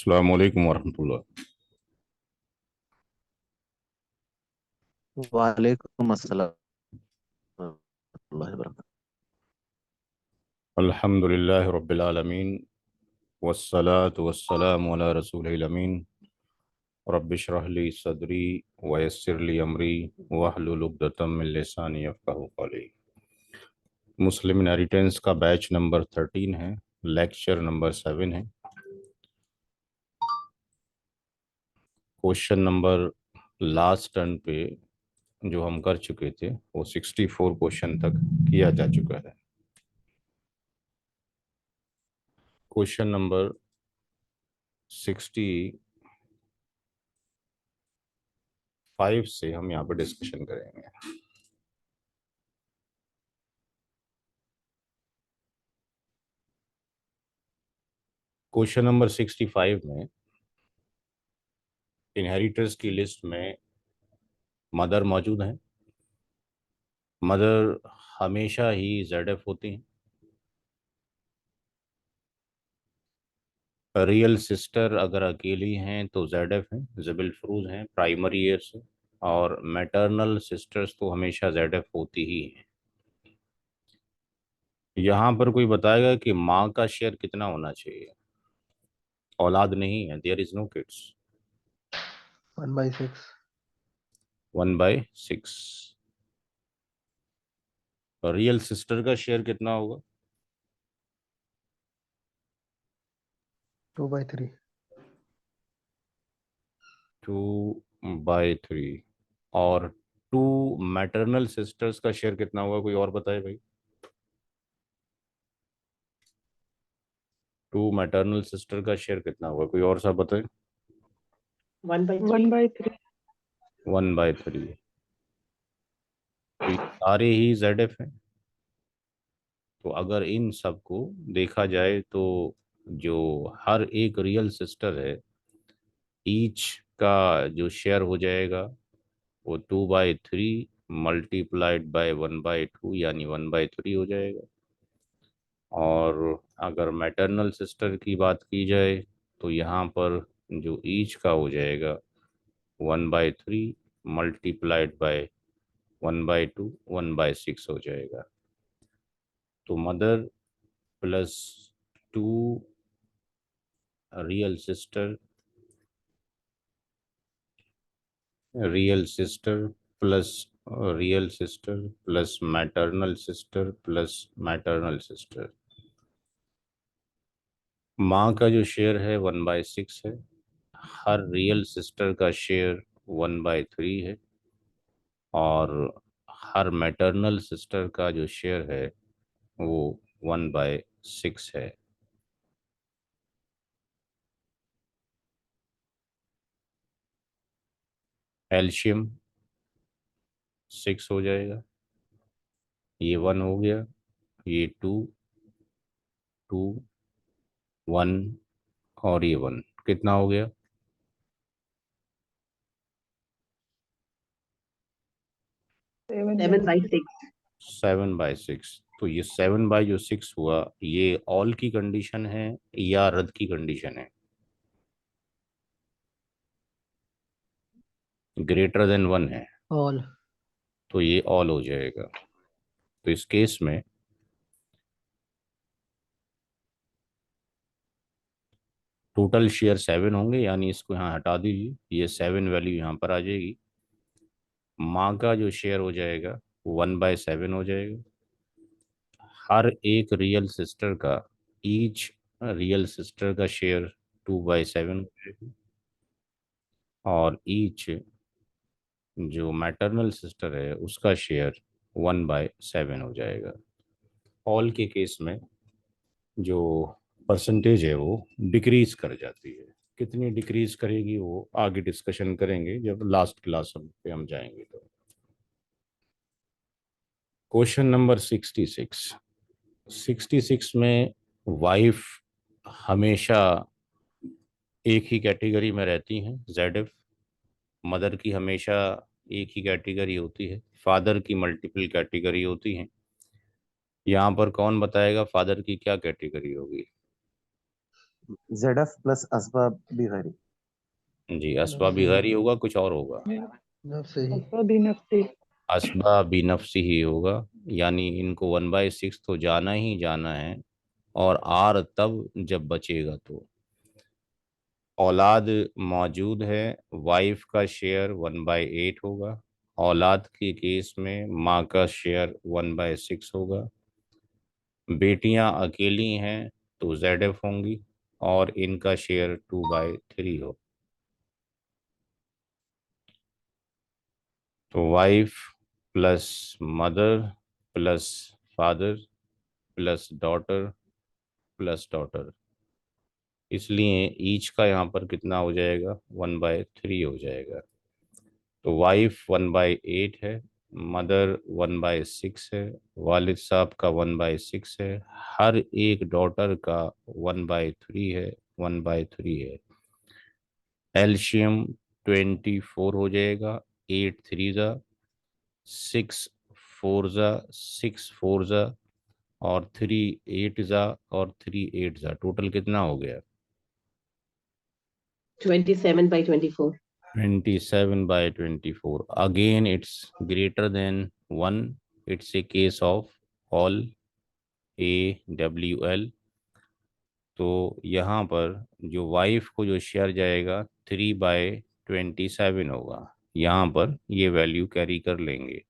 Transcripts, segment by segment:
अस्सलाम वालेकुम वरहमतुल्लाह। वालेकुम अस्सलाम वरहमतुल्लाहि वबरकातुहू। अल्हम्दुलिल्लाह रब्बिल आलमीन वस्सलातु वस्सलामु अला रसूलिल अमीन रब्बि इश्रह ली सदरी व यस्सिर ली अमरी वहलुल उक़दतम मिन लिसानी यफ़क़हू क़ौली। मुस्लिम इनहेरिटेंस का बैच नंबर 13 है, लेक्चर नंबर 7 है। क्वेश्चन नंबर लास्ट टर्न पे जो हम कर चुके थे वो 64 क्वेश्चन तक किया जा चुका है। क्वेश्चन नंबर 65 से हम यहाँ पर डिस्कशन करेंगे। क्वेश्चन नंबर 65 में इनहेरिटर्स की लिस्ट में मदर मौजूद है। मदर हमेशा ही ZF होती हैं। रियल सिस्टर अगर अकेली हैं तो ZF हैं, ज़िबिल फ्रूज हैं, प्राइमरी ईयर से। और मैटरनल सिस्टर्स तो हमेशा ZF होती ही हैं। यहाँ पर कोई बताएगा कि माँ का शेयर कितना होना चाहिए? औलाद नहीं है, there is no kids. 1/6। 1/6। Real sister का शेयर कितना होगा? 2/3। 2/3। और टू मैटरनल सिस्टर्स का शेयर कितना होगा? कोई और बताए भाई। टू मैटरनल सिस्टर का शेयर कितना होगा? कोई और सा बताए। 1/3। 1/3। तो ये सारे ही ZF हैं। तो अगर इन सब को देखा जाए तो जो हर एक रियल सिस्टर है, ईच का जो शेयर हो जाएगा वो 2/3 मल्टीप्लाइड बाय 1/2 यानी 1/3 हो जाएगा। और अगर मैटरनल सिस्टर की बात की जाए तो यहाँ पर जो ईच का हो जाएगा 1/3 मल्टीप्लाइड बाय 1/2 1/6 हो जाएगा। तो mother plus two real sister, real sister plus real sister plus maternal sister plus maternal sister. माँ का जो शेयर है 1/6 है। हर रियल सिस्टर का शेयर 1/3 है। और हर मैटरनल सिस्टर का जो शेयर है वो 1/6 है। एल्शियम 6 हो जाएगा। ये 1 हो गया, ये 2, 2, 1 और ये 1 कितना हो गया? 7/6। 7/6। तो ये 7/6 हुआ, ये ऑल की कंडीशन है या रद्द की कंडीशन है? ग्रेटर देन 1 है। ऑल। तो ये ऑल हो जाएगा। तो इस केस में टोटल शेयर 7 होंगे, यानी इसको यहाँ हटा दीजिए, ये 7 वैल्यू यहाँ पर आ जाएगी। माँ का जो शेयर हो जाएगा 1/7 हो जाएगा। हर एक रियल सिस्टर का, ईच रियल सिस्टर का शेयर 2/7 हो जाएगा। और ईच जो मैटरनल सिस्टर है उसका शेयर 1/7 हो जाएगा। ऑल के केस में जो परसेंटेज है वो डिक्रीज कर जाती है। कितनी डिक्रीज करेगी वो आगे डिस्कशन करेंगे जब लास्ट क्लास पे हम जाएंगे। तो क्वेश्चन नंबर 66। 66 में वाइफ हमेशा एक ही कैटेगरी में रहती हैं, ZF। मदर की हमेशा एक ही कैटेगरी होती है, फादर की मल्टीपल कैटेगरी होती हैं। यहाँ पर कौन बताएगा फादर की क्या कैटेगरी होगी? ZF प्लस असबाब भी गैरी। जी, असबाब गैरी होगा, कुछ और होगा? नफ्से ही। असबाब नफ्से। असबाब नफ्सी ही होगा, यानी इनको 1/6 तो जाना ही जाना है, और आर तब जब बचेगा तो। औलाद मौजूद है, वाइफ का शेयर 1/8 होगा। औलाद के केस में माँ का शेयर 1/6 होगा। बेटियां अकेली हैं तो ZF होंगी, और इनका शेयर 2/3 हो। तो wife plus mother plus father plus daughter plus daughter, इसलिए ईच का यहाँ पर कितना हो जाएगा? 1/3 हो जाएगा। तो वाइफ 1/8 है, मदर 1/6 है, वालिद साहब का 1/6 है, हर एक डॉटर का 1/3 है, 1/3 है। एल्शियम 24 हो जाएगा। 8 3 ज़ा 6 4 ज़ा 6 4 ज़ा, और 3 8 ज़ा, और 3 8 ज़ा, टोटल कितना हो गया? 27/24. 27/24. Again, it's greater than 1. It's a case of all AWL. तो यहाँ पर जो वाइफ को जो शेयर जाएगा 3/27 होगा, यहाँ पर ये वैल्यू कैरी कर लेंगे।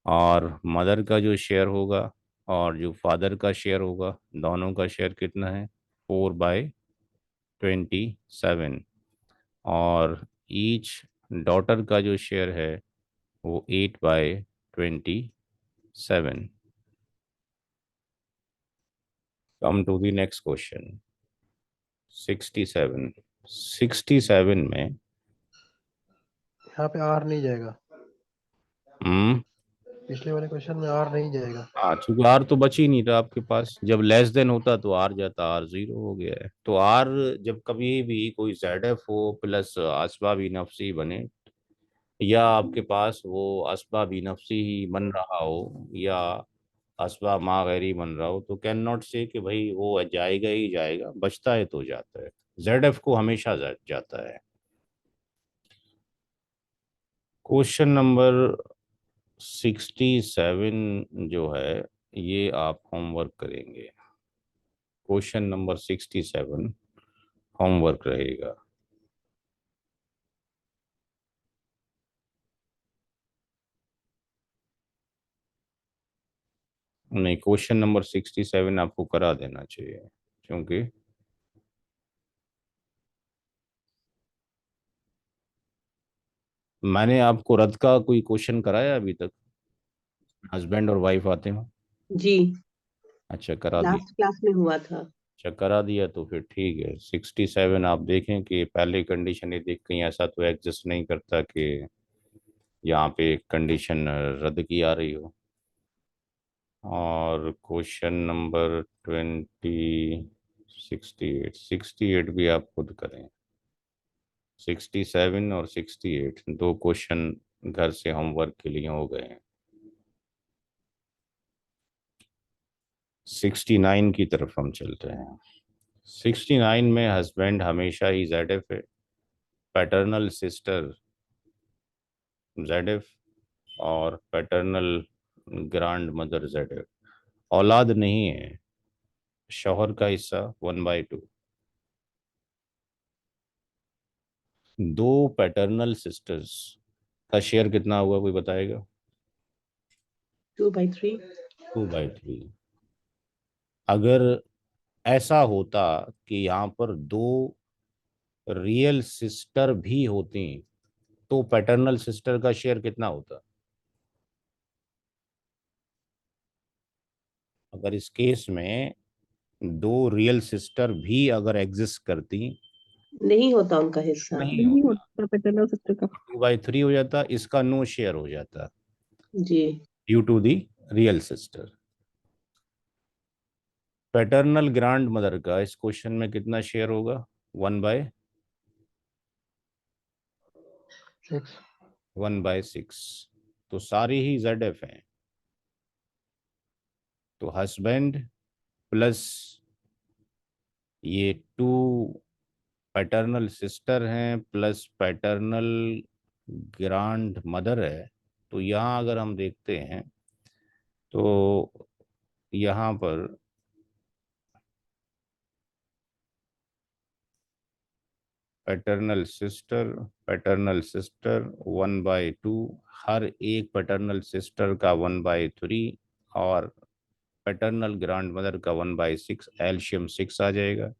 और मदर का जो शेयर होगा और जो फादर का शेयर होगा, दोनों का शेयर कितना है? 4/27। और ईच डॉटर का जो शेयर है वो 8/27। Come to the next question 67। 67 में यहाँ पे आर नहीं जाएगा, हम्म पिछले वाले क्वेश्चन में आर नहीं जाएगा। हाँ, चूंकि आर तो बच ही नहीं था आपके पास। जब लेस देन होता तो आर जाता, आर 0 हो गया है। तो आर जब कभी भी कोई ZF हो प्लस असबाबी नफसी बने, या आपके पास वो असबाबी नफसी ही बन रहा हो, या असबाब मा गैरी बन रहा हो, तो कैन नॉट से कि भाई वो जाएगा ही जाएगा, बचता है तो जाता है। ZF को हमेशा जाता है। क्वेश्चन नंबर 67 जो है, ये आप होमवर्क करेंगे। क्वेश्चन नंबर 67 होमवर्क रहेगा। नहीं, क्वेश्चन नंबर 67 आपको करा देना चाहिए, क्योंकि मैंने आपको रद्द का कोई क्वेश्चन कराया अभी तक? हस्बैंड और वाइफ आते हो? जी, अच्छा, करा दिया। लास्ट क्लास में हुआ था। अच्छा, करा दिया तो फिर ठीक है। 67 आप देखें कि पहले कंडीशन ये देख, कहीं ऐसा तो एग्जिस्ट नहीं करता कि यहाँ पे कंडीशन रद्द की आ रही हो। और क्वेश्चन नंबर 68 भी आप खुद करें। 67 और 68 दो क्वेश्चन घर से होमवर्क के लिए हो गए हैं। 69 की तरफ हम चलते हैं। 69 में हस्बैंड हमेशा ही ZF है, पैटर्नल सिस्टर ZF, और पैटर्नल ग्रांड मदर ZF। औलाद नहीं है, शौहर का हिस्सा 1/2। दो पैटर्नल सिस्टर्स का शेयर कितना हुआ, कोई बताएगा? 2/3. 2/3। अगर ऐसा होता कि यहाँ पर दो रियल सिस्टर भी होती, तो पैटर्नल सिस्टर का शेयर कितना होता? अगर इस केस में दो रियल सिस्टर भी अगर एग्जिस्ट करती, नहीं होता उनका हिस्सा। नहीं नहीं होता, होता पैटर्नल सिस्टर का। 2/3 हो जाता, इसका नो शेयर हो जाता जी, due to the real sister. Paternal grand mother का इस क्वेश्चन में कितना शेयर होगा? 1/6। 1/6। तो सारी ही ZF हैं। तो हस्बैंड प्लस ये 2 पैटर्नल सिस्टर हैं प्लस पैटर्नल ग्रांड मदर है। तो यहाँ अगर हम देखते हैं तो यहाँ पर पैटर्नल सिस्टर 1/2, हर एक पैटर्नल सिस्टर का 1/3 और पैटर्नल ग्रांड मदर का 1/6, एल्शियम 6 आ जाएगा।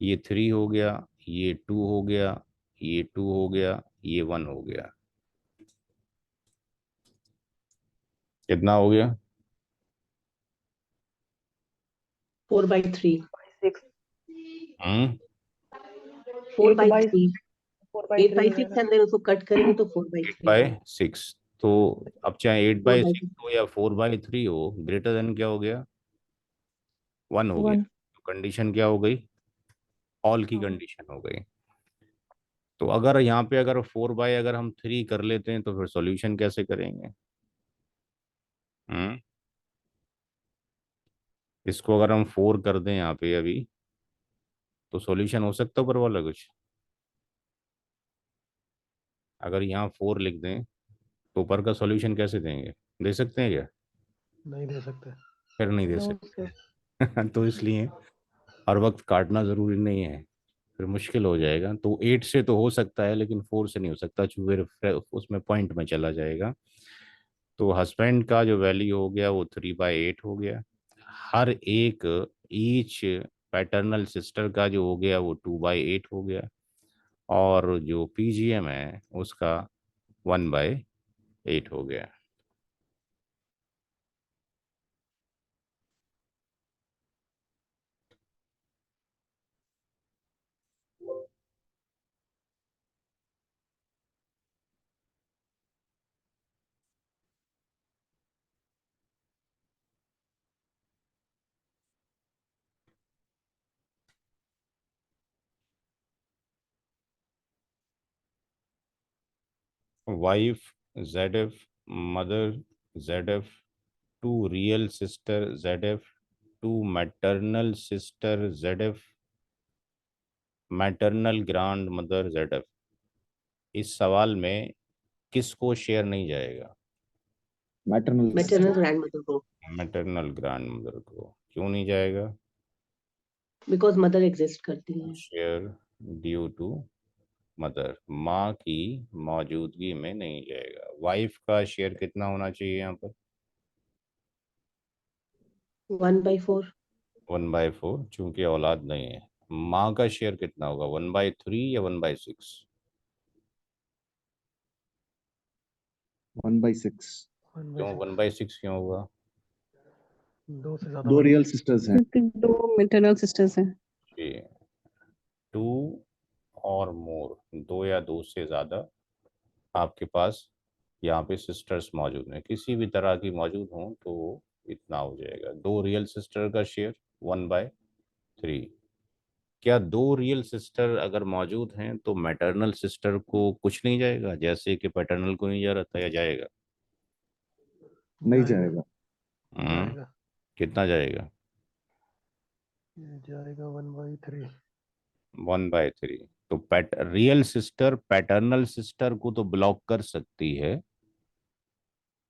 ये 3 हो गया, ये 2 हो गया, ये 2 हो गया, ये 1 हो गया। कितना हो गया? 4/3 हम्म 4/3 8 by 6 4/3 एंड देन उसको कट करेंगे तो 4/3 8/6। तो अब चाहे 8/6 4/6 हो या 4/3 हो, ग्रेटर देन क्या हो गया? 1 हो गया। 1 तो कंडीशन क्या हो गई? ऑल की कंडीशन हो गई। तो अगर यहाँ पे अगर 4/, अगर हम 3 कर लेते हैं तो फिर सॉल्यूशन कैसे करेंगे? हम्म इसको अगर हम 4 कर दें यहाँ पे अभी, तो सॉल्यूशन हो सकता है ऊपर वाला कुछ? अगर यहाँ 4 लिख दें तो ऊपर का सॉल्यूशन कैसे देंगे? दे सकते हैं क्या? नहीं दे सकते। फिर नहीं दे नो सकते। सर। तो इसलिए हर वक्त काटना ज़रूरी नहीं है, फिर मुश्किल हो जाएगा। तो 8 से तो हो सकता है लेकिन 4 से नहीं हो सकता, क्योंकि फिर उसमें पॉइंट में चला जाएगा। तो हस्बैंड का जो वैल्यू हो गया वो 3/8 हो गया। हर एक ईच पैटर्नल सिस्टर का जो हो गया वो 2/8 हो गया। और जो पीजीएम है उसका 1/8 हो गया। Wife ZF, mother ZF, 2 real sister ZF, 2 maternal sister ZF, maternal grand mother ZF। इस सवाल में किसको शेयर नहीं जाएगा? मैटरनल मैटरनल ग्रैंडमदर को मैटरनल ग्रांड मदर को। क्यों नहीं जाएगा? बिकॉज मदर एग्जिस्ट करती है। शेयर ड्यू टू मदर, माँ की मौजूदगी में नहीं जाएगा। वाइफ का शेयर कितना होना चाहिए यहाँ पर? 1/4 1/4, चूंकि औलाद नहीं है। माँ का शेयर कितना होगा? 1/3 या 1/6? 1/6। क्यों 1/6। 1/6 क्यों होगा? 2 से ज्यादा दो बड़ी। रियल सिस्टर्स हैं। क्योंकि 2 मैटरनल सिस्टर्स हैं। जी, 2 और मोर, 2 या 2 से ज़्यादा आपके पास यहाँ पे सिस्टर्स मौजूद हैं, किसी भी तरह की मौजूद हों तो इतना हो जाएगा। 2 रियल सिस्टर का शेयर 1/3। क्या 2 रियल सिस्टर अगर मौजूद हैं तो मैटरनल सिस्टर को कुछ नहीं जाएगा, जैसे कि पैटर्नल को नहीं जा रहा था, या जाएगा? नहीं जाएगा। जाएगा। हम्म जाएगा। कितना जाएगा? ये जाएगा 1/3। 1/3। तो रियल सिस्टर पैटर्नल सिस्टर को तो ब्लॉक कर सकती है,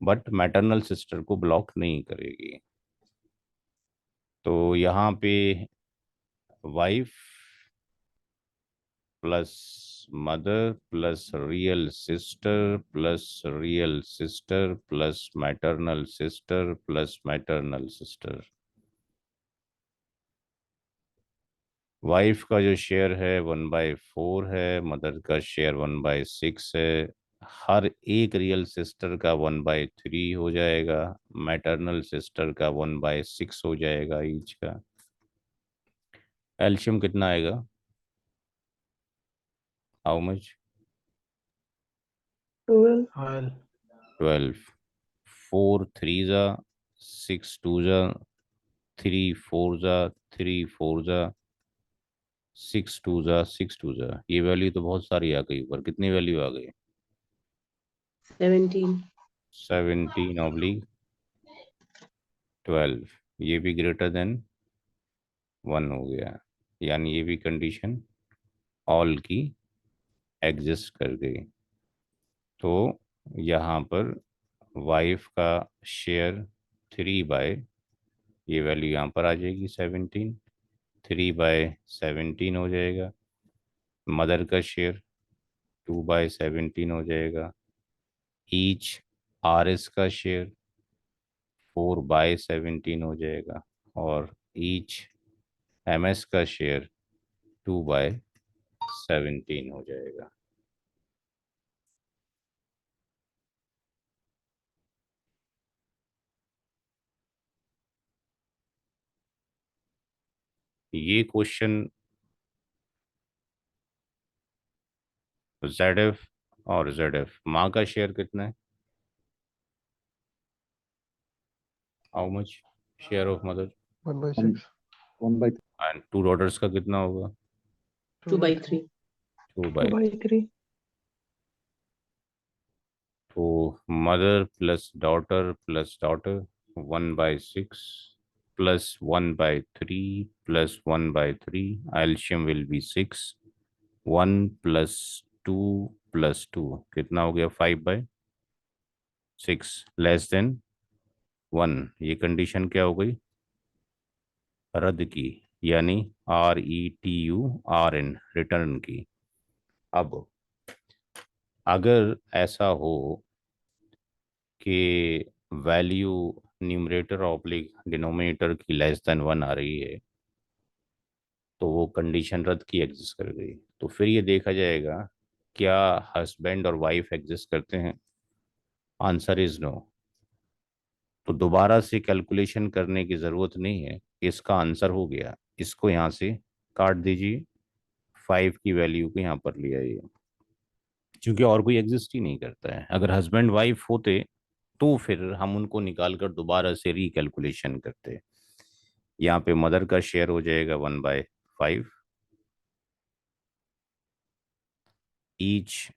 बट मैटरनल सिस्टर को ब्लॉक नहीं करेगी। तो यहाँ पे wife plus mother plus real sister plus real sister plus maternal sister plus maternal sister. Wife का जो शेयर है 1/4 है, मदर का शेयर 1/6 है। हर एक रियल सिस्टर का 1/3 हो जाएगा, मैटरनल सिस्टर का 1/6 हो जाएगा ईच का। एल्शियम कितना आएगा? How much? 12। 12। 4 3 जा, 6 2 जा, 3 4 जा, 3 4 जा, 6 2 जा, 6 2 जा। ये वैल्यू तो बहुत सारी आ गई ऊपर। कितनी वैल्यू आ गई? 17 17/12। ये भी ग्रेटर देन 1 हो गया। यानी ये भी कंडीशन ऑल की एग्जिस्ट कर गई। तो यहाँ पर वाइफ का शेयर 3/, ये वैल्यू यहाँ पर आ जाएगी 17, 3/17 हो जाएगा। मदर का शेयर 2/17 हो जाएगा। ईच RS का शेयर 4/17 हो जाएगा। और ईच MS का शेयर 2/17 हो जाएगा। ये क्वेश्चन ZF और ZF, माँ का शेयर कितना है? How much share of mother? 1/6, 1/3, and 2 daughters का कितना होगा? 2/3. 2/, 2/3. तो mother plus daughter 1/6 plus 1/3 plus 1/3, LCM will be 6, 1 plus 2 plus 2 कितना हो गया? 5/6 लेस देन 1। ये कंडीशन क्या हो गई? रद्द की, यानी RETURN, रिटर्न की। अब अगर ऐसा हो कि वैल्यू न्यूमरेटर ऑब्लिक डिनोमिनेटर की लेस देन 1 आ रही है, तो वो कंडीशन रद्द की एग्जिस्ट कर गई। तो फिर ये देखा जाएगा क्या हस्बैंड और वाइफ एग्जिस्ट करते हैं। Answer is no. तो दोबारा से कैलकुलेशन करने की ज़रूरत नहीं है, इसका आंसर हो गया। इसको यहाँ से काट दीजिए, 5 की वैल्यू को यहाँ पर ले आइए, क्योंकि और कोई एग्जिस्ट ही नहीं करता है। अगर हस्बैंड वाइफ होते तो फिर हम उनको निकाल कर दोबारा से रिकैलकुलेशन करते। यहाँ पे मदर का शेयर हो जाएगा 1/5, ईच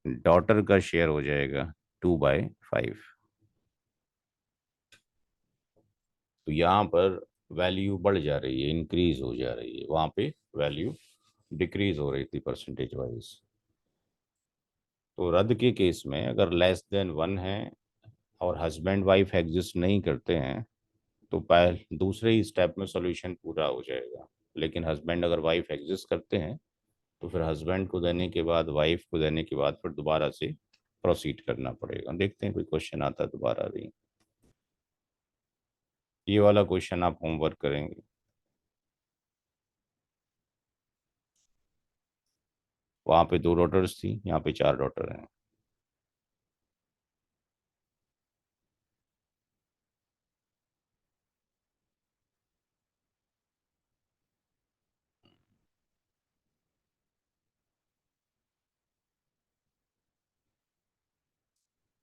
डॉटर का शेयर हो जाएगा 2/5। तो यहाँ पर वैल्यू बढ़ जा रही है, इंक्रीज हो जा रही है, वहाँ पे वैल्यू डिक्रीज हो रही थी परसेंटेज वाइज। तो रद्द के केस में अगर लेस देन 1 है और हस्बैंड वाइफ एग्जिस्ट नहीं करते हैं, तो पहले दूसरे ही स्टेप में सॉल्यूशन पूरा हो जाएगा। लेकिन हस्बैंड अगर वाइफ एग्जिस्ट करते हैं, तो फिर हस्बैंड को देने के बाद वाइफ को देने के बाद फिर दोबारा से प्रोसीड करना पड़ेगा। देखते हैं कोई क्वेश्चन आता है दोबारा भी। ये वाला क्वेश्चन आप होमवर्क करेंगे। वहाँ पे 2 डॉटर्स थी, यहाँ पे 4 डॉटर हैं।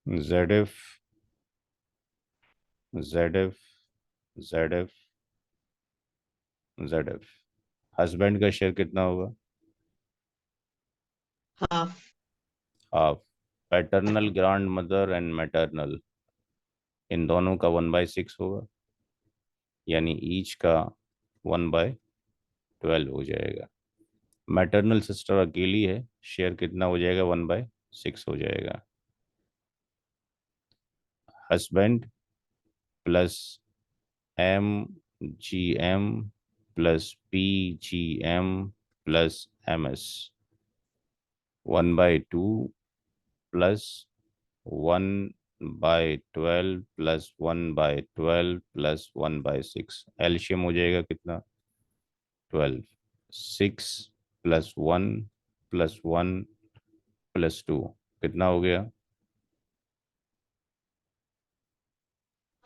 ZF ZF ZF ZF, husband का शेयर कितना होगा? Half. Half. Paternal grand mother and maternal, इन दोनों का 1/6 होगा, यानी ईच का 1/12 हो जाएगा। मैटरनल सिस्टर अकेली है, शेयर कितना हो जाएगा? 1/6 हो जाएगा। Husband plus MGM plus PGM plus MS 1/2 plus 1/12 plus 1/12 plus 1/6, एल्शियम हो जाएगा कितना? 12। 6 प्लस 1 प्लस 1 प्लस 2 कितना हो गया?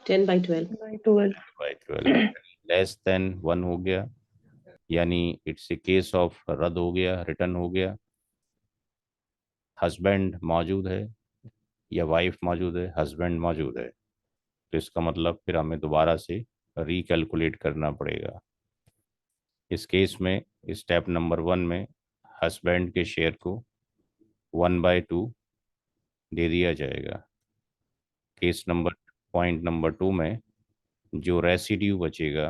10/12. 10/12. 10/12 लेस देन 1 हो गया, यानी इट्स ए केस ऑफ रद्द हो गया, रिटर्न हो गया। हस्बैंड मौजूद है या वाइफ मौजूद है? हस्बैंड मौजूद है, तो इसका मतलब फिर हमें दोबारा से रिकैलकुलेट करना पड़ेगा। इस केस में स्टेप नंबर 1 में हस्बैंड के शेयर को 1/2 दे दिया जाएगा। केस नंबर पॉइंट नंबर 2 में जो रेसिड्यू बचेगा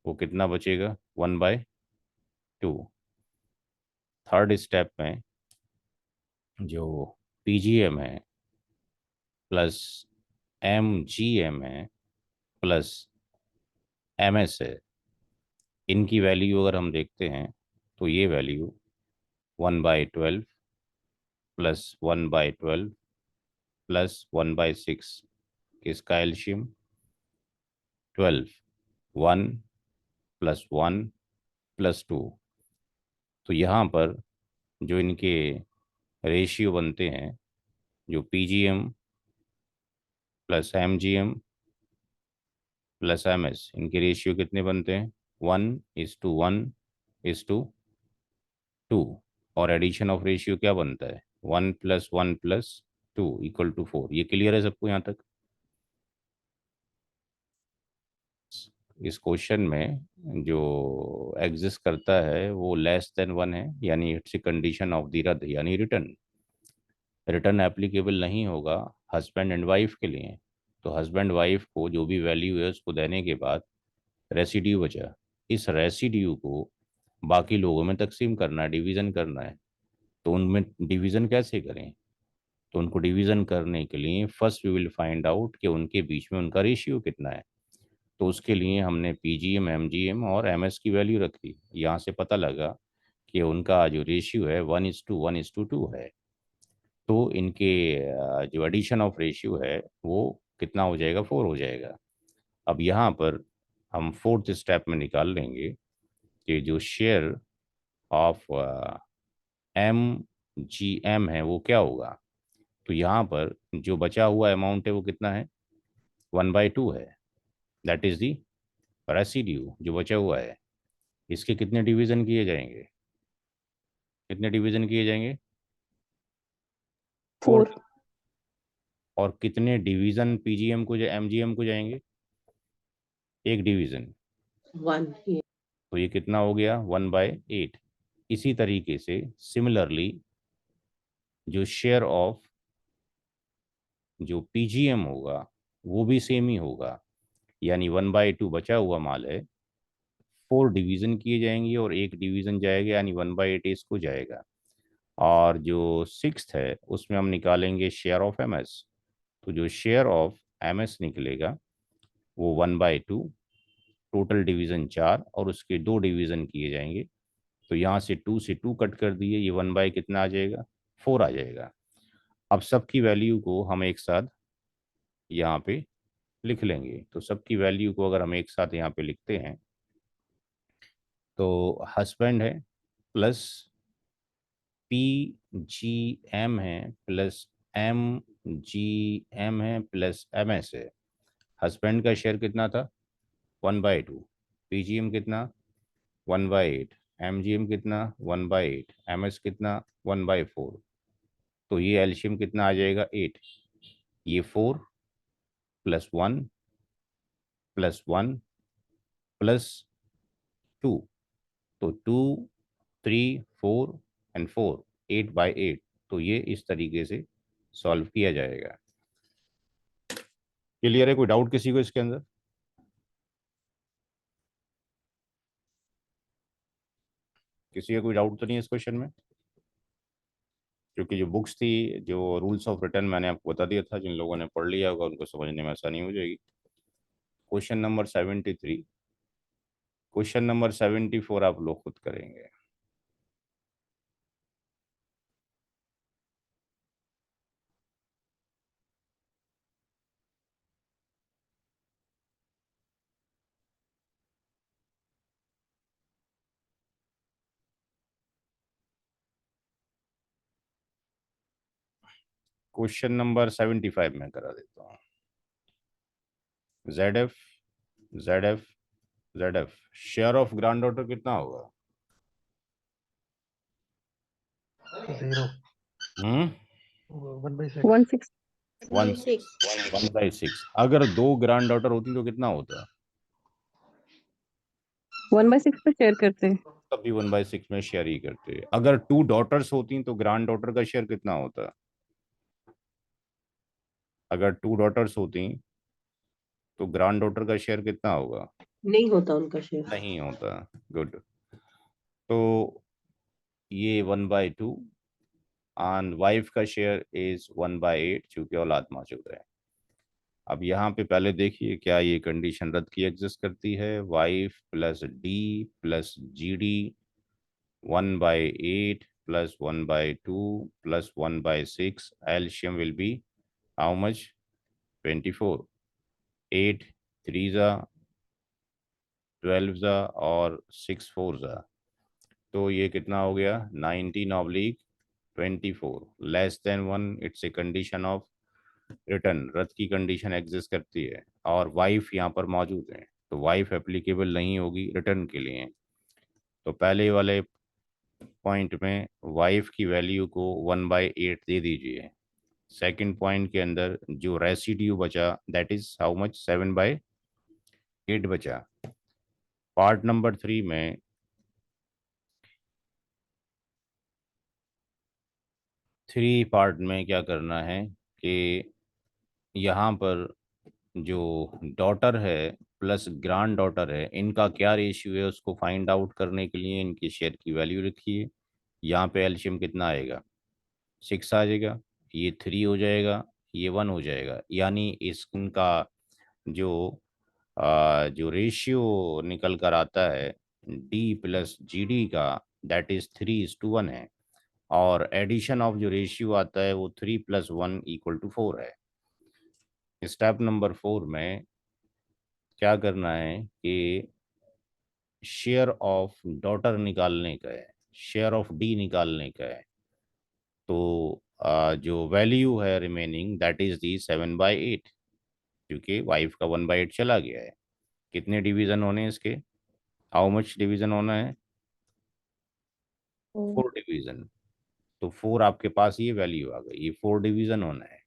वो कितना बचेगा? 1/6 2। थर्ड स्टेप में जो पीजीएम है प्लस एमजीएम है प्लस एमएस है, इनकी वैल्यू अगर हम देखते हैं तो ये वैल्यू 1/12 प्लस 1/12 प्लस 1/6, किसका एल्शियम 12, 1 प्लस 1 प्लस 2। तो यहाँ पर जो इनके रेशियो बनते हैं, जो PGM plus MGM plus MS, इनके रेशियो कितने बनते हैं 1:1:2, और एडिशन ऑफ रेशियो क्या बनता है 1 + 1 + 2 = 4। ये क्लियर है सबको यहाँ तक? इस क्वेश्चन में जो एग्जिस्ट करता है वो लेस देन 1 है, यानी it's a condition of the रद्द, यानी रिटर्न। रिटर्न एप्लीकेबल नहीं होगा हस्बैंड एंड वाइफ के लिए। तो हस्बैंड वाइफ को जो भी वैल्यू है उसको देने के बाद रेसिड्यू बचा, इस रेसिड्यू को बाकी लोगों में तकसीम करना है, डिवीज़न करना है। तो उनमें डिवीज़न कैसे करें? तो उनको डिवीज़न करने के लिए first we will find out कि उनके बीच में उनका रेशियो कितना है। तो उसके लिए हमने पीजीएम, एमजीएम और एमएस की वैल्यू रखी। यहाँ से पता लगा कि उनका जो रेशियो है 1:1:2 है। तो इनके जो एडिशन ऑफ रेशियो है वो कितना हो जाएगा 4 हो जाएगा। अब यहाँ पर हम फोर्थ स्टेप में निकाल लेंगे कि जो share of M G M है वो क्या होगा। तो यहाँ पर जो बचा हुआ अमाउंट है वो कितना है 1/2 है, दैट इज दी रेसिड्यू जो बचा हुआ है। इसके कितने डिवीजन किए जाएंगे, कितने डिवीजन किए जाएंगे 4। 4। और कितने डिवीजन पीजीएम को एमजीएम को जाएंगे, एक डिवीजन। 1 ये तो ये कितना हो गया 1/8। इसी तरीके से सिमिलरली जो शेयर ऑफ जो पीजीएम होगा वो भी सेम ही होगा, यानी 1/2 बचा हुआ माल है, 4 डिवीजन किए जाएंगे और एक डिवीजन जाएगा, यानी 1/8 इसको जाएगा। और जो सिक्स्थ है उसमें हम निकालेंगे शेयर ऑफ एमएस। तो जो शेयर ऑफ एमएस निकलेगा वो 1/2, टोटल डिवीजन 4 और उसके 2 डिवीजन किए जाएंगे। तो यहाँ से 2 से 2 कट कर दिए, ये 1 कितना आ जाएगा 4 आ जाएगा। अब सबकी वैल्यू को हम एक साथ यहाँ पे लिख लेंगे। तो सबकी वैल्यू को अगर हम एक साथ यहाँ पे लिखते हैं तो हस्बैंड है प्लस पी जी एम है प्लस एम जी एम है प्लस एम एस है। हस्बैंड का शेयर कितना था 1/2, पीजीएम कितना 1/8, एमजीएम कितना 1/8, एमएस कितना 1/4। तो ये एल्शियम कितना आ जाएगा 8। ये 4 + 1 + 1 + 2। तो 2, 3, 4 एंड 4, 8/8। तो ये इस तरीके से सॉल्व किया जाएगा। क्लियर है? कोई डाउट किसी को इसके अंदर? किसी का कोई डाउट तो नहीं है इस क्वेश्चन में? क्योंकि जो बुक्स थी, जो रूल्स ऑफ रिटर्न मैंने आपको बता दिया था, जिन लोगों ने पढ़ लिया होगा उनको समझने में आसानी हो जाएगी। क्वेश्चन नंबर 73, क्वेश्चन नंबर 74 आप लोग खुद करेंगे। क्वेश्चन नंबर 75 में करा देता हूँ। ZF ZF ZF share of grand daughter कितना होगा? 0 हम्म 1/6 1/6 1/6। अगर 2 ग्रैंड डॉटर होती तो कितना होता? 1/6 पे शेयर करते हैं। तब भी 1/6 में शेयर ही करते। अगर 2 डॉटर्स होती तो ग्रैंड डॉटर का शेयर कितना होता? अगर 2 डॉटर्स होती तो ग्रैंड डॉटर का शेयर कितना होगा? नहीं होता उनका शेयर। नहीं होता। गुड। तो ये 1/2 और वाइफ का शेयर इज 1/8 चूंकि औलाद मौजूद है। अब यहाँ पे पहले देखिए क्या ये कंडीशन रद्द की एग्जिस्ट करती है। Wife plus D plus G D 1/8 plus 1/2 plus 1/6 LCM will be how much 24 8 3 जा 12 जा और 6 4 जा, तो ये कितना हो गया 19/24 less than 1। It's a condition of return, रद्द की कंडीशन एग्जिस्ट करती है और वाइफ यहाँ पर मौजूद है, तो वाइफ एप्लीकेबल नहीं होगी रिटर्न के लिए। तो पहले वाले पॉइंट में वाइफ की वैल्यू को 1/8 दे दीजिए। सेकंड पॉइंट के अंदर जो रेसिड्यू बचा दैट इज हाउ मच 7/8 बचा। पार्ट नंबर 3 में थ्री पार्ट में क्या करना है कि यहाँ पर जो डॉटर है प्लस ग्रांड डॉटर है इनका क्या रेशियो है उसको फाइंड आउट करने के लिए इनके शेयर की वैल्यू लिखिए। यहाँ पे एलसीएम कितना आएगा 6 आ जाएगा, ये 3 हो जाएगा, ये 1 हो जाएगा, यानी इनका जो जो रेशियो निकल कर आता है डी प्लस जी डी का दैट इज 3:1 है। और एडिशन ऑफ जो रेशियो आता है वो 3+1 = 4 है। स्टेप नंबर 4 में क्या करना है कि शेयर ऑफ डॉटर निकालने का है, शेयर ऑफ डी निकालने का है। तो जो वैल्यू है रिमेनिंग दैट इज दी 7/8 क्योंकि वाइफ का 1/8 चला गया है। कितने डिवीजन होने हैं इसके, हाउ मच डिवीजन होना है 4 डिवीजन। तो 4 आपके पास ये वैल्यू आ गई, ये 4 डिवीजन होना है।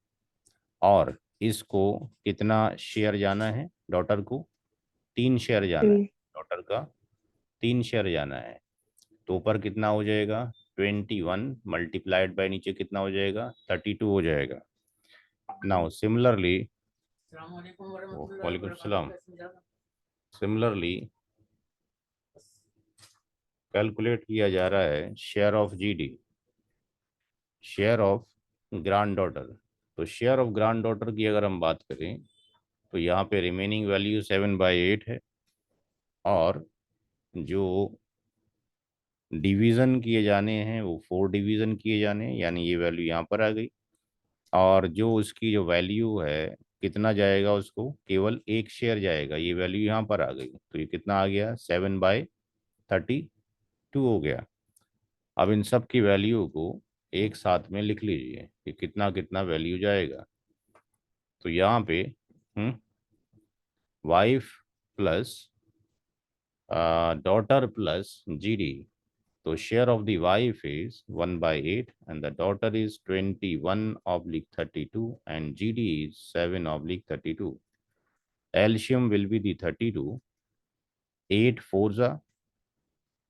और इसको कितना शेयर जाना है डॉटर को, 3 शेयर जाना है थ्री डॉटर का, 3 शेयर जाना है। तो ऊपर कितना हो जाएगा 21 मल्टीप्लाइड बाय नीचे कितना हो जाएगा 32 हो जाएगा। नाउ सिमिलरली वालेकुम सलाम, सिमिलरली कैलकुलेट किया जा रहा है share of GD, share of grand daughter. तो शेयर ऑफ ग्रांड डॉटर की अगर हम बात करें तो यहाँ पे रिमेनिंग वैल्यू 7/8 है और जो डिवीज़न किए जाने हैं वो 4 डिवीज़न किए जाने हैं, यानी ये वैल्यू यहाँ पर आ गई। और जो उसकी जो वैल्यू है कितना जाएगा उसको केवल एक शेयर जाएगा, ये वैल्यू यहाँ पर आ गई। तो ये कितना आ गया 7/32 हो गया। अब इन सब की वैल्यू को एक साथ में लिख लीजिए कि कितना कितना वैल्यू जाएगा। तो यहाँ पे wife plus daughter plus GD, तो share of the wife is 1/8 and the daughter is 21/32 and GD is 7/32. Alcium will be the 32, 8 4 जा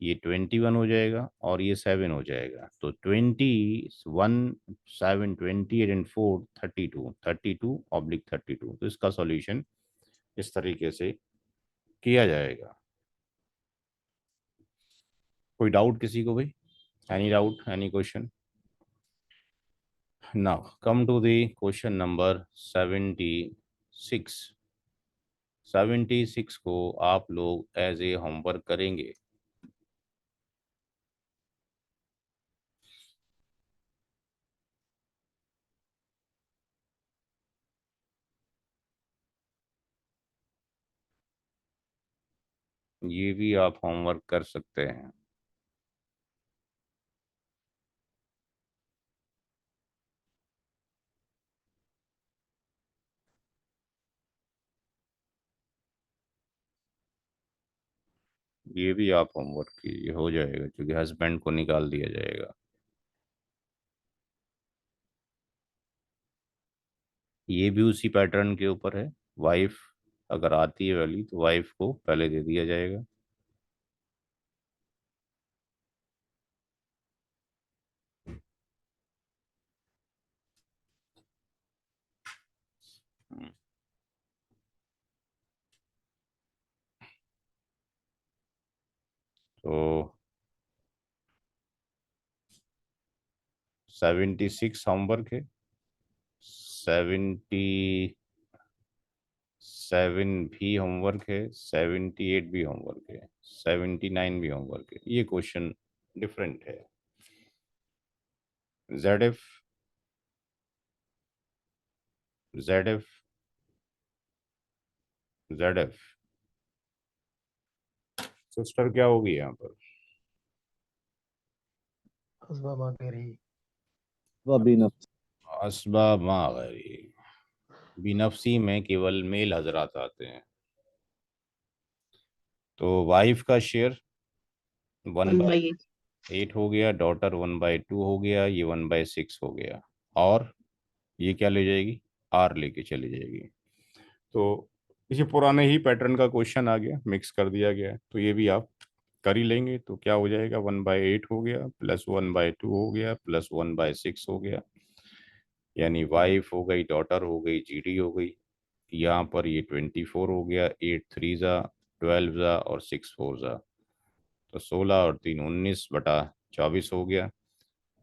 ये 21 हो जाएगा और ये 7 हो जाएगा। तो 21 7 28 एंड 4 32 32/32। तो इसका सॉल्यूशन इस तरीके से किया जाएगा। कोई डाउट किसी को भाई, any doubt any question? Now come to the question number 76। 76 को आप लोग एज ए होमवर्क करेंगे। ये भी आप होमवर्क कर सकते हैं। ये भी आप होमवर्क कीजिए, हो जाएगा क्योंकि हस्बैंड को निकाल दिया जाएगा। ये भी उसी पैटर्न के ऊपर है, वाइफ अगर आती है वैल्यू तो वाइफ को पहले दे दिया जाएगा। तो 76 होमवर्क है, 77 भी होमवर्क है, 78 भी होमवर्क है, 79 भी होमवर्क है। ये क्वेश्चन डिफरेंट है। ZF ZF ZF सिस्टर क्या होगी यहाँ पर? हस्बा मागरी। बिनफ्स। असबा मागरी। बिनफ्सी में केवल मेल हजरात आते हैं। तो वाइफ का शेयर 1 by 8. 1/8 हो गया, डॉटर 1/2 हो गया, ये 1/6 हो गया, और ये क्या ले जाएगी? आर लेके चली जाएगी। तो इसे पुराने ही पैटर्न का क्वेश्चन आ गया, मिक्स कर दिया गया है, तो ये भी आप कर ही लेंगे। तो क्या हो जाएगा? 1/8 हो गया, प्लस 1/2 हो गया, प्लस 1/6 हो गया, यानी वाइफ हो गई, डॉटर हो गई, जीडी हो गई। यहाँ पर ये 24 हो गया, 8 3 जा 12 जा और 6 4 जा, तो 16 और 3 19/24 हो गया।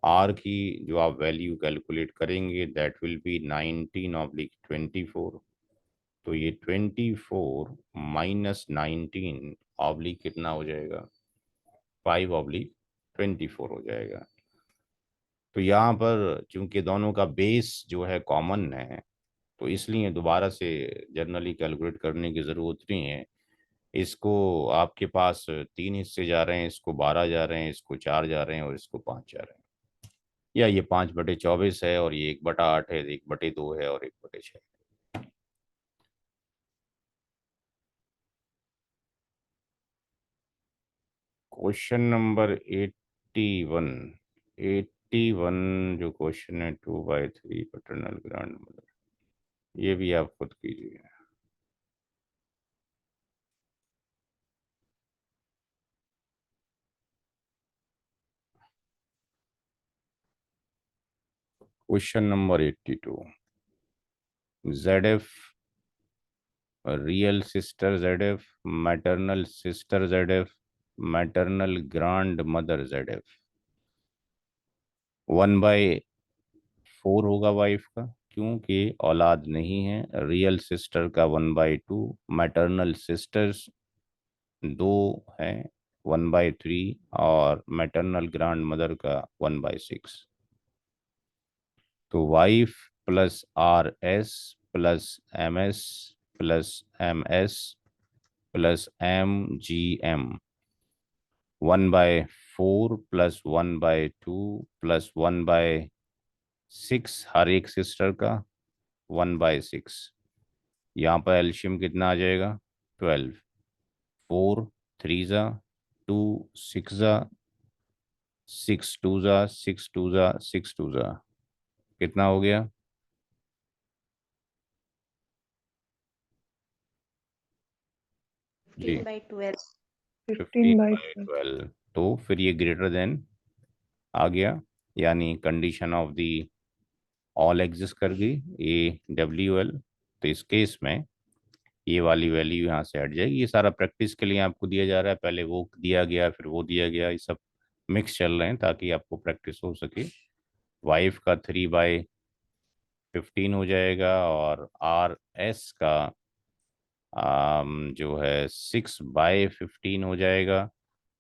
आर की जो आप वैल्यू कैलकुलेट करेंगे दैट विल बी 19/24। तो ये 24 माइनस 19 कितना हो जाएगा? 5/24 हो जाएगा। तो यहाँ पर चूंकि दोनों का बेस जो है कॉमन है, तो इसलिए दोबारा से जनरली कैलकुलेट करने की ज़रूरत नहीं है। इसको आपके पास 3 हिस्से जा रहे हैं, इसको 12 जा रहे हैं, इसको 4 जा रहे हैं और इसको 5 जा रहे हैं, या ये 5/24 है और ये 1/8 है, 1/2 है और 1/6। Question number 81। 81 जो क्वेश्चन है, 2/3 पैटर्नल ग्रांड मदर, ये भी आप खुद कीजिए। Question number 82। ZF real sister ZF, maternal sister ZF, maternal grand mother ZF। 1/4 होगा वाइफ का, क्योंकि औलाद नहीं है। रियल सिस्टर का 1/2, मैटरनल सिस्टर्स 2 हैं 1/3, और मैटरनल ग्रांड मदर का 1/6। तो wife plus RS plus MS plus MS plus MGM, 1/4 plus 1/2 plus 1/6 हर एक सिस्टर का 1/6। यहाँ पर एल्शियम कितना आ जाएगा? 12। 4 3 जा 2 6 जा 6 2 जा 6 2 जा 6 2 जा, कितना हो गया? जी 15/12. 15 by 12. 15/12। तो फिर ये ग्रेटर देन आ गया, यानी condition of the all exist कर गई, AWL। तो इस केस में ये वाली वैल्यू यहाँ से हट जाएगी। ये सारा प्रैक्टिस के लिए आपको दिया जा रहा है, पहले वो दिया गया फिर वो दिया गया, ये सब मिक्स चल रहे हैं ताकि आपको प्रैक्टिस हो सके। वाइफ का 3/15 हो जाएगा, और RS का जो है 6/15 हो जाएगा,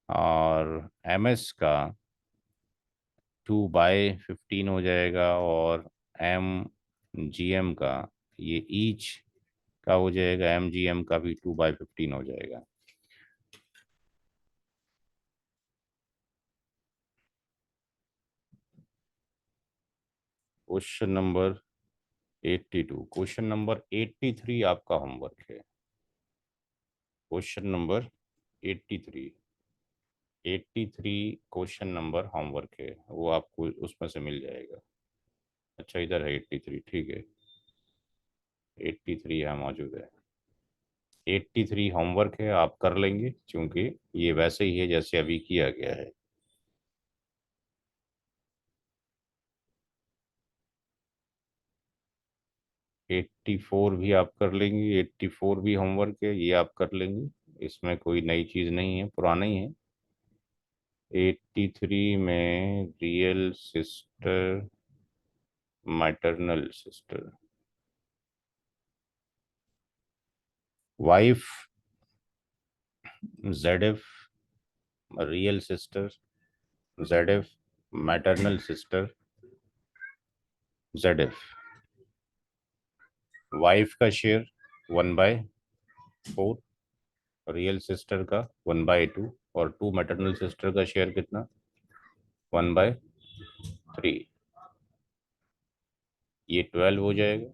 और MS का 2/15 हो जाएगा, और MGM का ये ईच का हो जाएगा, MGM का भी 2/15 हो जाएगा। Question number 82। क्वेश्चन नंबर 83 आपका होमवर्क है। Question number 83। 83 question number homework है, वो आपको उसमें से मिल जाएगा। अच्छा इधर है 83, ठीक है, 83 यहाँ मौजूद है। 83 होमवर्क है, आप कर लेंगे क्योंकि ये वैसे ही है जैसे अभी किया गया है। 84 भी आप कर लेंगे, 84 भी होमवर्क है, ये आप कर लेंगे, इसमें कोई नई चीज़ नहीं है, पुराना ही है। 83 में real sister, maternal sister, wife ZF, real sister ZF, maternal sister ZF। Wife का शेयर 1/4, रियल सिस्टर का 1/2 और 2 मैटरनल सिस्टर का शेयर कितना 1/3। ये 12 हो जाएगा,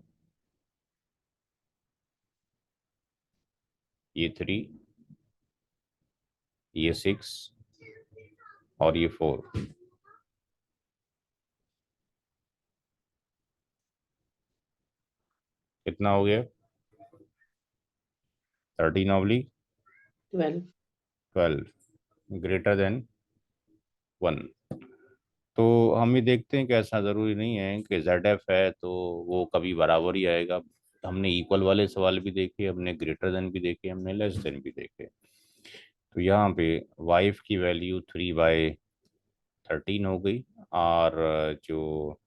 ये 3, ये 6 और ये 4। कितना हो गया 13/12 ग्रेटर देन 1। तो हम ये देखते हैं कि ऐसा ज़रूरी नहीं है कि ZF है तो वो कभी बराबर ही आएगा। हमने इक्वल वाले सवाल भी देखे, हमने ग्रेटर देन भी देखे, हमने लेस देन भी देखे। तो यहाँ पे वाइफ की वैल्यू 3/13 हो गई और जो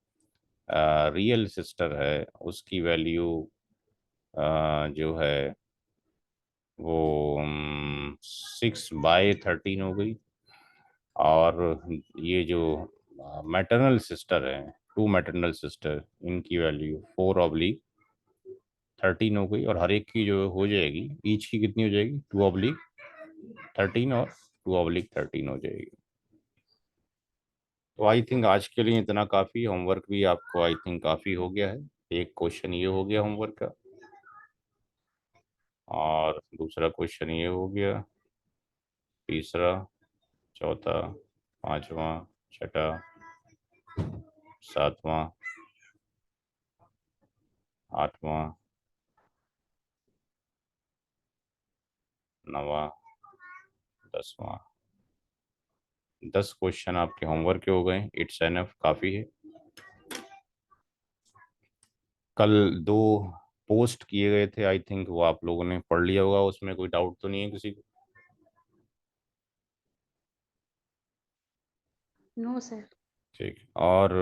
रियल सिस्टर है उसकी वैल्यू जो है वो 6/13 हो गई। और ये जो मैटरनल सिस्टर है, 2 मैटरनल सिस्टर, इनकी वैल्यू 4/13 हो गई। और हर एक की जो हो जाएगी, ईच की कितनी हो जाएगी 2/13 और 2/13 हो जाएगी। तो आई थिंक आज के लिए इतना काफ़ी। होमवर्क भी आपको आई थिंक काफ़ी हो गया है। एक क्वेश्चन ये हो गया होमवर्क का और दूसरा क्वेश्चन ये हो गया, तीसरा, चौथा, पांचवा, छठा, सातवां, आठवां, नवा, 10वां। 10 क्वेश्चन आपके होमवर्क के हो गए। इट्स एनफ, काफ़ी है। कल 2 पोस्ट किए गए थे, आई थिंक वो आप लोगों ने पढ़ लिया होगा, उसमें कोई डाउट तो नहीं है किसी को? No sir. ठीक। और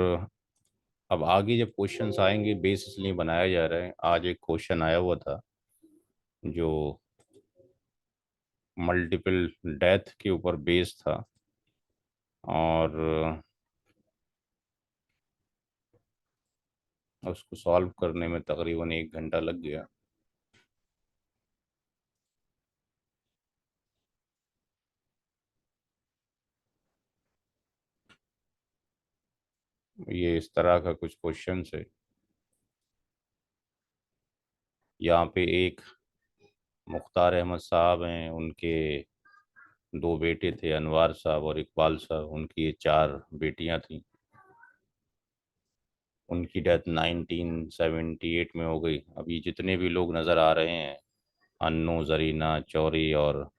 अब आगे जब क्वेश्चंस आएंगे, बेस इसलिए बनाया जा रहा है। आज एक क्वेश्चन आया हुआ था जो मल्टीपल डेथ के ऊपर बेस था और उसको सॉल्व करने में तकरीबन 1 घंटा लग गया। ये इस तरह का कुछ क्वेश्चन है। यहाँ पे एक मुख्तार अहमद साहब हैं, उनके 2 बेटे थे, अनवार साहब और इकबाल साहब। उनकी 4 बेटियां थीं। उनकी डेथ 1978 में हो गई। अभी जितने भी लोग नज़र आ रहे हैं, अन्नू, जरीना, चौरी और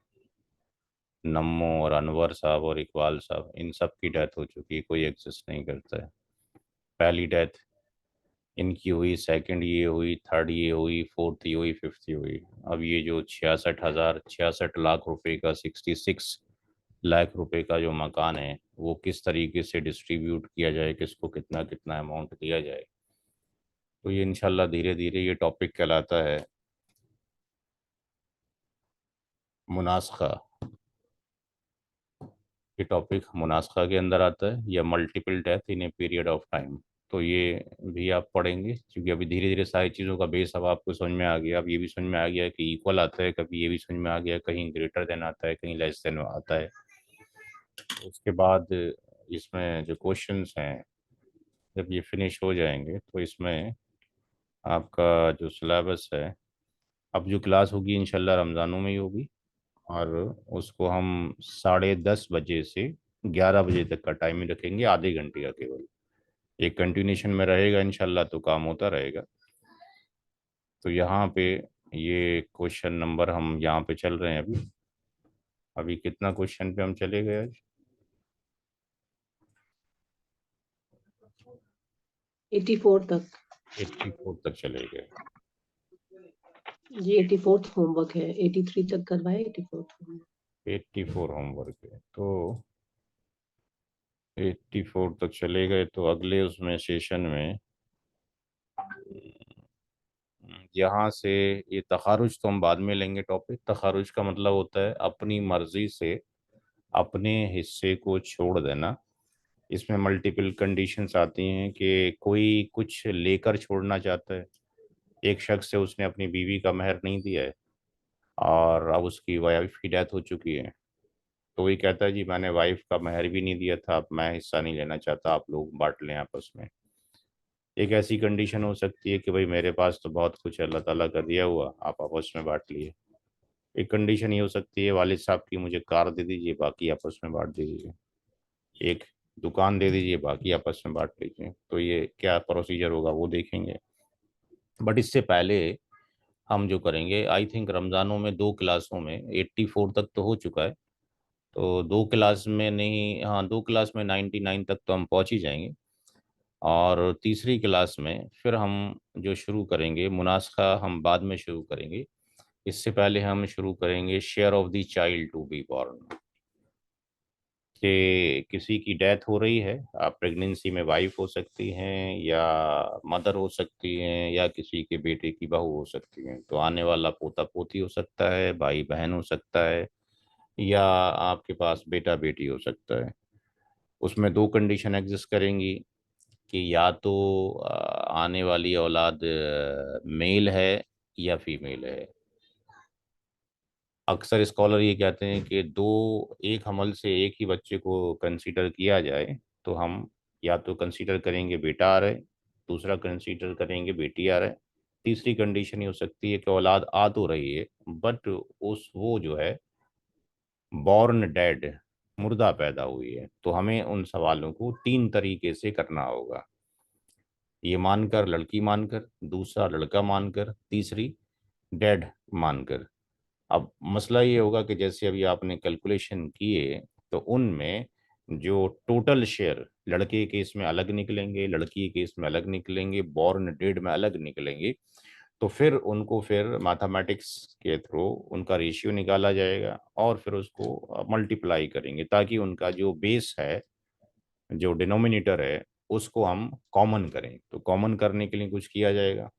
नम्मो और अनवर साहब और इकबाल साहब, इन सब की डेथ हो चुकी है, कोई एग्जिस्ट नहीं करता है। पहली डेथ इनकी हुई, सेकंड ये हुई, थर्ड ये हुई, फोर्थ ये हुई, फिफ्थ ये हुई। अब ये जो 66 लाख रुपए का, 66 लाख रुपए का जो मकान है, वो किस तरीके से डिस्ट्रीब्यूट किया जाए, किसको कितना कितना अमाउंट दिया जाए, तो ये इंशाल्लाह धीरे धीरे ये टॉपिक कहलाता है मुनासखा। ये टॉपिक मुनासखा के अंदर आता है, या multiple death in a period of time. तो ये भी आप पढ़ेंगे, क्योंकि अभी धीरे धीरे सारी चीज़ों का बेस अब आपको समझ में आ गया। अब ये भी समझ में आ गया कि इक्वल आता है, कभी ये भी समझ में आ गया कहीं ग्रेटर देन आता है, कहीं लेस देन आता है। उसके बाद इसमें जो क्वेश्चंस हैं, जब ये फिनिश हो जाएंगे तो इसमें आपका जो सिलेबस है, अब जो क्लास होगी इंशाल्लाह रमज़ानों में ही होगी। और उसको हम 10:30 बजे से 11 बजे तक का टाइम रखेंगे, आधे घंटे का केवल। एक कंटिन्यूशन में रहेगा इंशाल्लाह, तो काम होता रहेगा। तो यहाँ पे ये क्वेश्चन नंबर हम यहाँ पे चल रहे हैं अभी। अभी कितना क्वेश्चन पे हम चले गए आज? 84 तक। 84 तक चले गए। ये 84th होमवर्क है। 83 तक करवाए, 84th होमवर्क। 84 होमवर्क है। तो 84 तक चले गए तो अगले उसमें सेशन में यहाँ से ये तखारुज तो हम बाद में लेंगे टॉपिक। तखारुज का मतलब होता है अपनी मर्जी से अपने हिस्से को छोड़ देना। इसमें मल्टीपल कंडीशंस आती हैं कि कोई कुछ लेकर छोड़ना चाहता है। एक शख्स से उसने अपनी बीवी का महर नहीं दिया है और अब उसकी वाइफ की डेथ हो चुकी है, तो वही कहता है जी मैंने वाइफ का महर भी नहीं दिया था, अब मैं हिस्सा नहीं लेना चाहता, आप लोग बांट लें आपस में। एक ऐसी कंडीशन हो सकती है कि भाई मेरे पास तो बहुत कुछ है, अल्लाह ताला का दिया हुआ, आप आपस में बांट लिए। एक कंडीशन ये हो सकती है वालिद साहब की मुझे कार दे दीजिए, बाकी आपस में बांट दीजिए। एक दुकान दे दीजिए, बाकी आपस में बांट लीजिए। तो ये क्या प्रोसीजर होगा वो देखेंगे। बट इससे पहले हम जो करेंगे, आई थिंक रमज़ानों में 2 क्लासों में 84 तक तो हो चुका है, तो 2 क्लास में नहीं, हाँ 2 क्लास में 99 तक तो हम पहुंच ही जाएंगे। और तीसरी क्लास में फिर हम जो शुरू करेंगे मुनास्खा हम बाद में शुरू करेंगे। इससे पहले हम शुरू करेंगे share of the child to be born. कि किसी की डेथ हो रही है, आप प्रेगनेंसी में वाइफ हो सकती हैं या मदर हो सकती हैं या किसी के बेटे की बहू हो सकती हैं, तो आने वाला पोता पोती हो सकता है, भाई बहन हो सकता है, या आपके पास बेटा बेटी हो सकता है। उसमें 2 कंडीशन एग्जिस्ट करेंगी कि या तो आने वाली औलाद मेल है या फीमेल है। अक्सर स्कॉलर ये कहते हैं कि दो एक हमल से एक ही बच्चे को कंसीडर किया जाए, तो हम या तो कंसीडर करेंगे बेटा आ रहा है, दूसरा कंसीडर करेंगे बेटी आ रहा है, तीसरी कंडीशन ये हो सकती है कि औलाद आ तो रही है बट उस वो जो है बॉर्न डेड, मुर्दा पैदा हुई है। तो हमें उन सवालों को 3 तरीके से करना होगा। ये मानकर, लड़की मानकर, दूसरा लड़का मानकर, तीसरी डेड मानकर। अब मसला ये होगा कि जैसे अभी आपने कैलकुलेशन किए तो उनमें जो टोटल शेयर लड़के के केस में अलग निकलेंगे, लड़की के केस में अलग निकलेंगे, बॉर्न डेड में अलग निकलेंगे। तो फिर उनको फिर मैथमेटिक्स के थ्रू उनका रेशियो निकाला जाएगा और फिर उसको मल्टीप्लाई करेंगे ताकि उनका जो बेस है, जो डिनोमिनेटर है, उसको हम कॉमन करें। तो कॉमन करने के लिए कुछ किया जाएगा।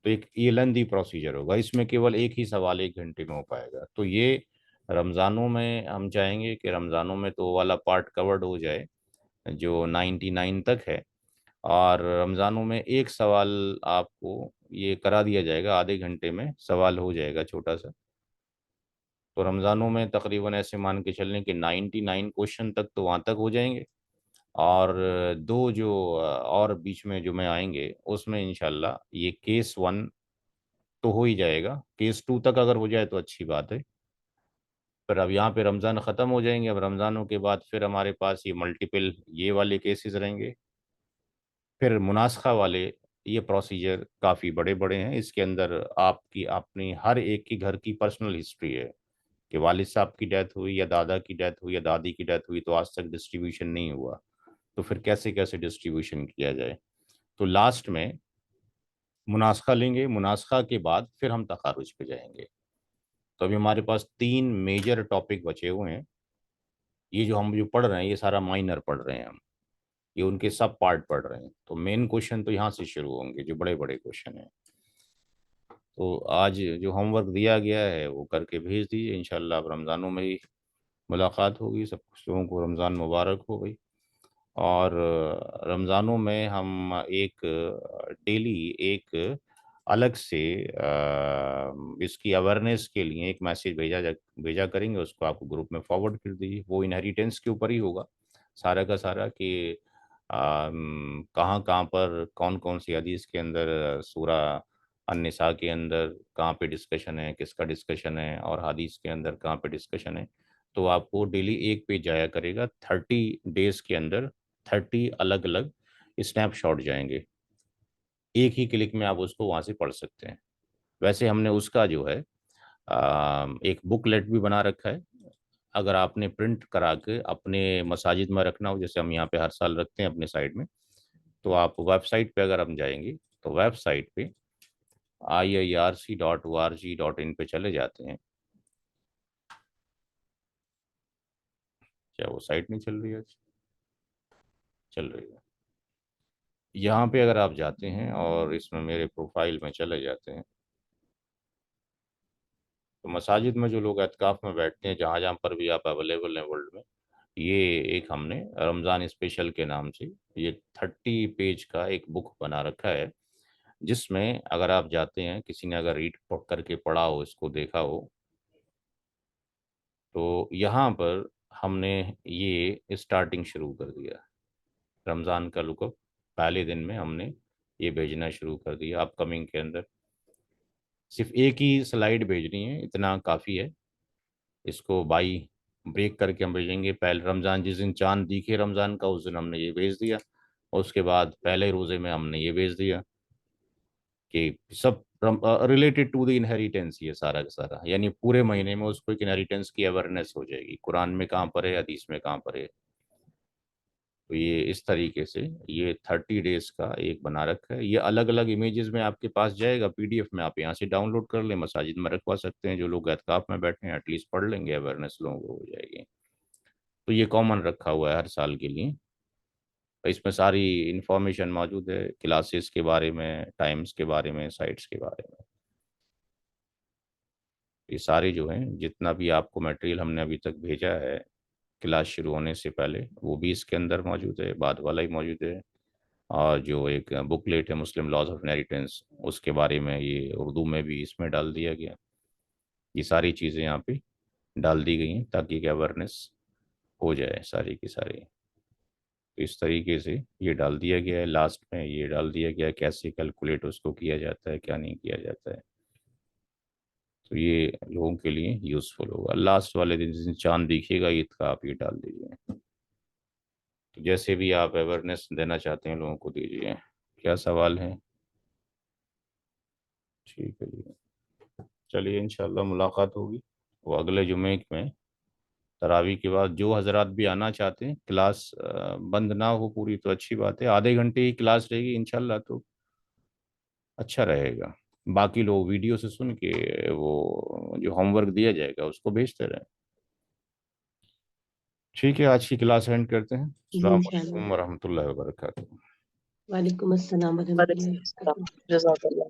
तो एक ये लेंदी प्रोसीजर होगा, इसमें केवल एक ही सवाल 1 घंटे में हो पाएगा। तो ये रमज़ानों में हम चाहेंगे कि रमज़ानों में तो वो वाला पार्ट कवर्ड हो जाए जो 99 तक है, और रमज़ानों में एक सवाल आपको ये करा दिया जाएगा, आधे घंटे में सवाल हो जाएगा छोटा सा। तो रमज़ानों में तकरीबन ऐसे मान के चलें कि 99 क्वेश्चन तक तो वहाँ तक हो जाएंगे, और दो जो और बीच में जो में आएंगे उसमें इंशाल्लाह ये केस 1 तो हो ही जाएगा, केस 2 तक अगर हो जाए तो अच्छी बात है। पर अब यहाँ पे रमज़ान ख़त्म हो जाएंगे, अब रमज़ानों के बाद फिर हमारे पास ये मल्टीपल ये वाले केसेस रहेंगे। फिर मुनास्खा वाले ये प्रोसीजर काफ़ी बड़े बड़े हैं, इसके अंदर आपकी अपनी हर एक की घर की पर्सनल हिस्ट्री है कि वालिद साहब की डेथ हुई या दादा की डेथ हुई या दादी की डेथ हुई तो आज तक डिस्ट्रीब्यूशन नहीं हुआ, तो फिर कैसे कैसे डिस्ट्रीब्यूशन किया जाए। तो लास्ट में मुनास्खा लेंगे, मुनास्खा के बाद फिर हम तखारुज पे जाएंगे। तो अभी हमारे पास 3 मेजर टॉपिक बचे हुए हैं। ये जो हम जो पढ़ रहे हैं ये सारा माइनर पढ़ रहे हैं हम, ये उनके सब पार्ट पढ़ रहे हैं। तो मेन क्वेश्चन तो यहाँ से शुरू होंगे जो बड़े बड़े क्वेश्चन हैं। तो आज जो होमवर्क दिया गया है वो करके भेज दीजिए, इंशाल्लाह अब रमज़ानों में ही मुलाकात होगी। सब लोगों को रमज़ान मुबारक हो गई। और रमज़ानों में हम एक डेली एक अलग से इसकी अवेयरनेस के लिए एक मैसेज भेजा करेंगे, उसको आपको ग्रुप में फॉरवर्ड कर दीजिए। वो इनहेरिटेंस के ऊपर ही होगा सारा का सारा कि कहाँ कहाँ पर कौन कौन सी हदीस के अंदर सूरा अन्निसा के अंदर कहाँ पे डिस्कशन है, किसका डिस्कशन है, और हदीस के अंदर कहाँ पे डिस्कशन है। तो आपको डेली एक पेज जाया करेगा, 30 डेज के अंदर 30 अलग अलग स्नैपशॉट जाएंगे, एक ही क्लिक में आप उसको वहाँ से पढ़ सकते हैं। वैसे हमने उसका जो है एक बुकलेट भी बना रखा है। अगर आपने प्रिंट करा के अपने मसाजिद में रखना हो, जैसे हम यहाँ पे हर साल रखते हैं अपने साइड में, तो आप वेबसाइट पे अगर हम जाएंगे तो वेबसाइट पे IIRC.org.in पे चले जाते हैं। क्या वो साइट नहीं चल रही है आज? चल रही है। यहाँ पे अगर आप जाते हैं और इसमें मेरे प्रोफाइल में चले जाते हैं तो मसाजिद में जो लोग एतकाफ में बैठते हैं, जहाँ जहाँ पर भी आप अवेलेबल हैं वर्ल्ड में, ये एक हमने रमज़ान स्पेशल के नाम से ये 30 पेज का एक बुक बना रखा है, जिसमें अगर आप जाते हैं, किसी ने अगर रीड करके पढ़ा हो, इसको देखा हो, तो यहाँ पर हमने ये स्टार्टिंग शुरू कर दिया। रमज़ान का लुकअप पहले दिन में हमने ये भेजना शुरू कर दिया। अपकमिंग के अंदर सिर्फ एक ही स्लाइड भेजनी है, इतना काफ़ी है। इसको बाई ब्रेक करके हम भेजेंगे। पहले रमज़ान जिस दिन चांद दिखे रमज़ान का, उस दिन हमने ये भेज दिया, और उसके बाद पहले रोज़े में हमने ये भेज दिया कि सब रिलेटेड टू द इनहेरिटेंस, ये सारा का सारा, यानी पूरे महीने में उसको एक इनहेरिटेंस की अवेयरनेस हो जाएगी, कुरान में कहाँ पर है, हदीस में कहाँ पर है। तो ये इस तरीके से ये 30 डेज का एक बना रखा है। ये अलग अलग इमेजेस में आपके पास जाएगा, पीडीएफ में, आप यहाँ से डाउनलोड कर लें, मसाजिद में रखवा सकते हैं। जो लोग एतकाफ में बैठे हैं एटलीस्ट पढ़ लेंगे, अवेयरनेस लोगों को हो जाएगी। तो ये कॉमन रखा हुआ है हर साल के लिए। तो इसमें सारी इंफॉर्मेशन मौजूद है, क्लासेस के बारे में, टाइम्स के बारे में, साइट्स के बारे में। ये सारे जो हैं, जितना भी आपको मटेरियल हमने अभी तक भेजा है क्लास शुरू होने से पहले, वो भी इसके अंदर मौजूद है, बाद वाला ही मौजूद है। और जो एक बुकलेट है मुस्लिम लॉज ऑफ इनहेरिटेंस, उसके बारे में ये उर्दू में भी इसमें डाल दिया गया। ये सारी चीज़ें यहाँ पे डाल दी गई हैं ताकि कि अवेयरनेस हो जाए सारी की सारी। तो इस तरीके से ये डाल दिया गया है। लास्ट में ये डाल दिया गया है कैसे कैलकुलेट उसको किया जाता है, क्या नहीं किया जाता है। तो ये लोगों के लिए यूज़फुल होगा। लास्ट वाले दिन जिस दिन चांद दिखेगा ईद का, आप ये डाल दीजिए। तो जैसे भी आप अवेयरनेस देना चाहते हैं लोगों को दीजिए। क्या सवाल है? ठीक है जी, चलिए इंशाल्लाह मुलाकात होगी वो अगले जुमे में, तरावी के बाद। जो हजरात भी आना चाहते हैं, क्लास बंद ना हो पूरी तो अच्छी बात है, आधे घंटे की क्लास रहेगी इंशाल्लाह, तो अच्छा रहेगा। बाकी लोग वीडियो से सुन के वो जो होमवर्क दिया जाएगा उसको भेजते रहें। ठीक है, आज की क्लास एंड करते हैं। अस्सलाम इंशाल्लाह। वालेकुम वरहमतुल्लाहि वबरकातुहू। वालेकुम अस्सलाम व रहमतुल्लाहि व बरकातहू। जज़ाकल्लाह।